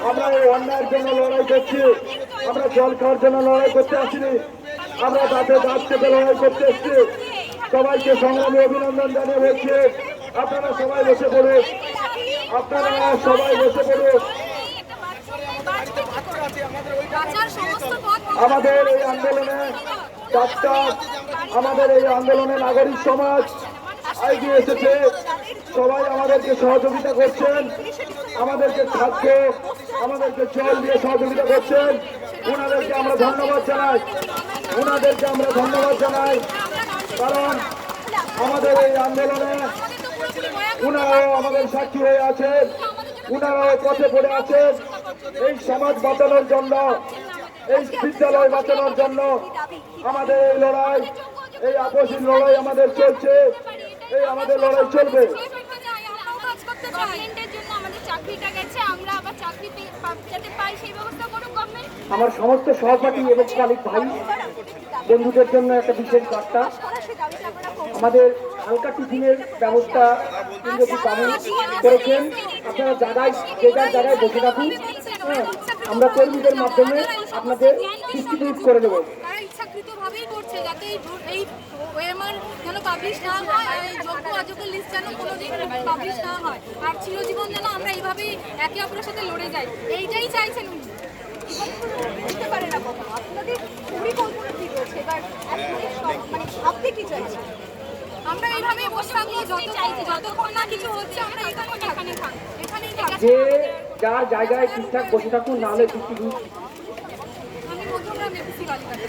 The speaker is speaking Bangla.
আমরা এই অন্যায়ের জন্য লড়াই করছি। আমরা জল খাওয়ার জন্য লড়াই করতে আসিনি, আমরা তাতে গাছ কেটে লড়াই করতে এসছি। সবাইকে সংগ্রামী অভিনন্দন জানিয়ে বলছি, আপনারা সবাই বসে পড়ুন, আপনারা সবাই বসে পড়ুন। আমাদের এই আন্দোলনে আমাদের এই আন্দোলনে নাগরিক সমাজ এগিয়ে এসেছে, সবাই আমাদেরকে সহযোগিতা করছেন, আমাদেরকে খাদ্য আমাদেরকে জল দিয়ে সহযোগিতা করছেন। ওনাদেরকে আমরা ধন্যবাদ জানাই, কারণ আমাদের এই আন্দোলনে ওনারাও আমাদের সাক্ষী হয়ে আছেন, ওনারাও পথে পড়ে আছেন এই সমাজ বাঁচানোর জন্য, এই বিদ্যালয় বাঁচানোর জন্য। আমাদের এই লড়াই, এই আপসীন লড়াই আমাদের চলছে, এই আমাদের লড়াই চলবে। আমার সমস্ত সহপাঠী এবং কলিগ ভাই বন্ধুদের জন্য একটা বিশেষ বার্তা। আমাদের হালকা টিফিনের ব্যবস্থা করেছেন, আপনারা জায়গায় যে যার জায়গায় বসে থাকুন, আমরা কর্মীদের মাধ্যমে আপনাদের ডিস্ট্রিবিউট করে দেবো। ইচ্ছাকৃতভাবেই করছে যাতে এই ওএমআর যেন পাবলিশ না হয়, এই যোগ্য অযোগ্য লিস্ট যেন কোনোদিন পাবলিশ না হয়, আর চিরজীবন যেন আমরা এইভাবেই একে অপরের সাথে লড়ে যাই, এইটাই চাইছেন উনি। বুঝতে পারে না কখনো আপনাদের পরিকল্পনা কি রয়েছে এবার, মানে আপনি কি চাইছেন? আমরা এইভাবেই বসে থাকবো যতক্ষণ না কিছু হচ্ছে, আমরা এখানেই থাকবো। যে যার জায়গায় ঠিকঠাক বসে থাকুন, নাহলে ডিস্ট্রিবিউট। আমি মধ্যমগ্রাম এপিসি কালীঘাট।